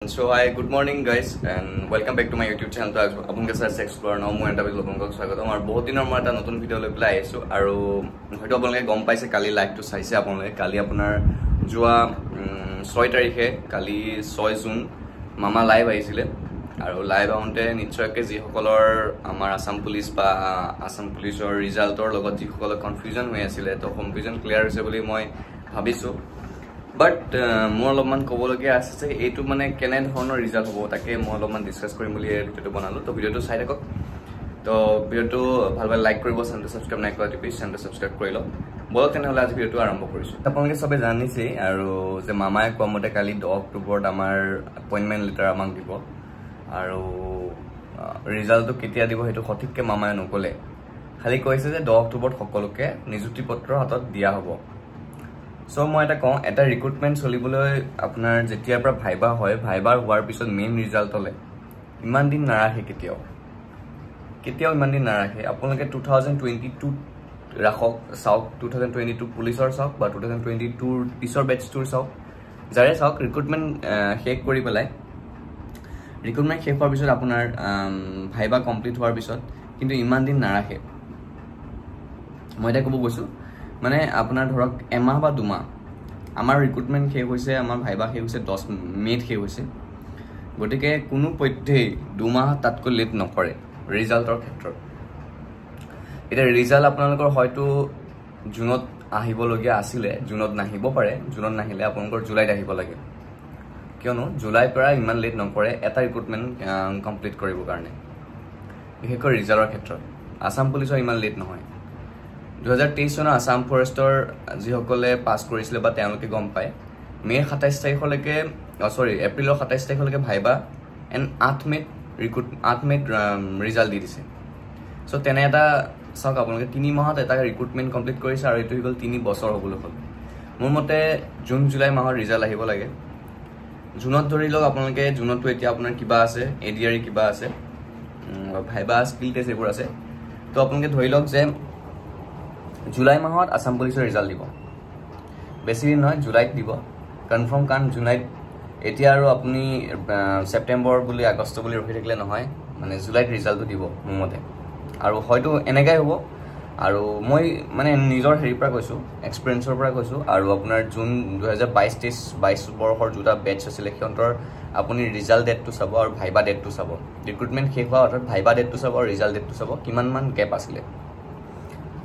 So hi, good morning guys and welcome back to my YouTube channel. To আপোনালোকে চাই explore ন মই এটা আপোনালোকক স্বাগতম আৰু বহুত দিনৰ মই এটা নতুন ভিডিঅ' লৈ পেলাই আহিছো আৰু হয়তো আপোনালোকে গম পাইছে কালি লাইভটো চাইছে আপোনালোকে কালি আপোনাৰ যোৱা 6 তাৰিখে কালি 6 জুন মামা লাইভ আহিছিলে আৰু লাইভ আউন্টে নিশ্চয়কৈ যি সকলৰ আমাৰ আসাম পুলিচ বা আসাম পুলিচৰ ৰিজাল্টৰ লগত যি সকলৰ কনফিউজন হৈ আছিল তো কনফিউজন ক্লিয়াৰ হৈছে বুলি মই ভাবিছো But more অলপমান ক'বলগীয়া আছে যে এইটো মানে কেনে ধৰণৰ ৰিজাল্ট হ'ব তাকে মই অলপমান ডিসকাস কৰিম বুলি ভিডিঅ'টো বনালো তো ভিডিঅ'টো চাই থাকক তো ভিডিঅ'টো ভালকৈ লাইক কৰিব চেনেলটো সাবস্ক্ৰাইব নাই কৰা প্লিজ চেনেলটো সাবস্ক্ৰাইব কৰি লওক বলক তেনেহ'লে আজি ভিডিঅ'টো আৰম্ভ কৰিছো আপোনালোকে সবে জানিছে আৰু যে মামাই কোৱা মতে কালি 10 অক্টোবৰত আমাৰ এপইন্টমেন্ট লেটাৰ আমাক দিব আৰু ৰিজাল্টটো কেতিয়া দিব হেতু সঠিককৈ মামাই নকলে খালি কৈছে যে 10 অক্টোবৰত সকলোকে নিযুক্তি পত্ৰ হাতত দিয়া হ'ব So মই এটা কওঁ এটা ৰিক্ৰুটমেন্ট চলিবলৈ আপোনাৰ যেতিয়াৰ পৰা ভাইবা হয় ভাইবাৰ হোৱাৰ পিছত মেইন ৰিজাল্ট হলে ইমান দিন নাৰাখে কেতিয়াও ইমান দিন নাৰাখে আপোনালোকে 2022 ৰাখক চাওক 2022 পুলিচৰ চাওক বা 2022 পিছৰ বেচটোৰ চাওক যাৰে চাওক ৰিক্ৰুটমেন্ট শেষ কৰি পেলাই ৰিক্ৰুটমেন্ট শেষ হোৱাৰ পিছত আপোনাৰ ভাইবা কমপ্লিট হোৱাৰ পিছত কিন্তু ইমান দিন নাৰাখে মই এটা ক'ব গৈছো মানে আপোনাৰ ধৰক এমাহ বা দুমাহ আমাৰ ৰিক্ৰুটমেন্ট শেষ হৈছে আমাৰ ভাইবা শেষ হৈছে 10 মেত শেষ হৈছে গতিকে কোনো পধ্যেই দুমাহ তাতকৈ লেট নকৰে ৰিজাল্টৰ ক্ষেত্ৰত এটা ৰিজাল্ট আপোনালোকৰ হয়তো জুনত আহিবলগীয়া আছিলে জুনত নাহিব পাৰে জুনত নাহিলে আপোনালোকৰ জুলাইত আহিব লাগে কিয়নো জুলাই পৰা ইমান লেট নকৰে এটা ৰিক্ৰুটমেন্ট কমপ্লিট কৰিবৰ কাৰণে বিশেষকৈ ৰিজাল্টৰ ক্ষেত্ৰত আসাম পুলিচৰ ইমান লেট নহয় 2023 চনৰ আসাম ফৰেষ্টৰ যিসকলে পাস কৰিছিলে বা তেওঁলোকে গম পায় মে 27 তাৰিখলৈকে এপ্ৰিলৰ 27 তাৰিখলৈকে ভাইবা এণ্ড 8 মেত ৰিজাল্ট দি দিছে সো তেনে এটা চাওক আপোনালোকে 3 মাহত এটা ৰিক্ৰুটমেন্ট কমপ্লিট কৰিছে আৰু এইটো হ'ল 3 বছৰ হ'বলৈ হ'ল মোৰ মতে জুন জুলাই মাহৰ ৰিজাল্ট আহিব লাগে জুনত ধৰি লওক আপোনালোকে জুনতো এতিয়া আপোনাৰ কিবা আছে এডিআৰই কিবা আছে ভাইবা স্কিল টেষ্ট এইবোৰ আছে তো আপোনালোকে ধৰি লওক যে জুলাই মাহত আসাম পুলিচৰ ৰিজাল্ট দিব বেছি দিন নহয় জুলাইত দিব কনফাৰ্ম কাৰণ জুলাইত এতিয়া আৰু আপুনি সেপ্টেম্বৰ বুলি আগষ্ট বুলি ৰখি থাকিলে নহয় মানে জুলাইত ৰিজাল্টটো দিব মোৰ মতে আৰু হয়তো এনেকাই হ'ব আৰু মই মানে নিজৰ হেৰিৰ পৰা কৈছো এক্সপেৰিয়েন্সৰ পৰা কৈছো আৰু আপোনাৰ জুন 2022 বৰ্ষৰ দুটা বেচ আছিলে সিহঁতৰ আপুনি ৰিজাল্ট ডেটটো চাব আৰু ভাইবা ডেটটো চাব ৰিক্ৰুটমেন্ট শেষ হোৱা অৰ্থাৎ ভাইবা ডেটটো চাব আৰু ৰিজাল্ট ডেটটো চাব কিমান মান গেপ আছিলে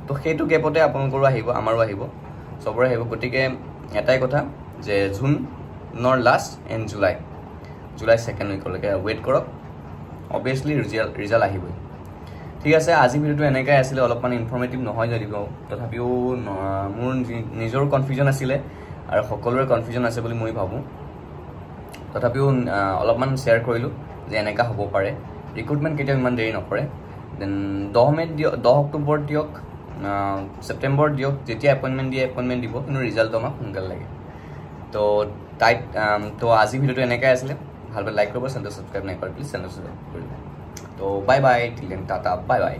তো সেইটো গেপতে আপোনালোকৰো আহিব আমাৰো আহিব সবৰে আহিব গতিকে এটাই কথা যে জুনৰ লাষ্ট এণ্ড জুলাই সেকেন্ড উইকলৈকে ৱেইট কৰক অবভিয়াছলি ৰিজাল্ট আহিবই ঠিক আছে আজি ভিডিঅ'টো এনেকৈ আছিলে অলপমান ইনফৰ্মেটিভ নহয় যদিও তথাপিও মোৰ নিজৰ কনফিউজন আছিলে আৰু সকলোৰে কনফিউজন আছে বুলি মই ভাবোঁ তথাপিও অলপমান শ্বেয়াৰ কৰিলোঁ যে এনেকা হ'ব পাৰে ৰিক্ৰুটমেন্ট কেতিয়াও ইমান দেৰি নকৰে দেন 10 অক্টোবৰ দিয়ক সেপ্টেম্বৰ দিয়ক যেতিয়া এপইন্টমেন্ট দিব কিন্তু ৰিজাল্টটো আমাক সোনকালে লাগে তো আজি ভিডিঅ'টো এনেকৈ আছিলে ভালকৈ লাইক কৰিব চেনেলটো সাবস্ক্ৰাইব নাই কৰা প্লিজ চেনেলটো সাবস্ক্ৰাইব কৰিব তো bye bye till then tata bye bye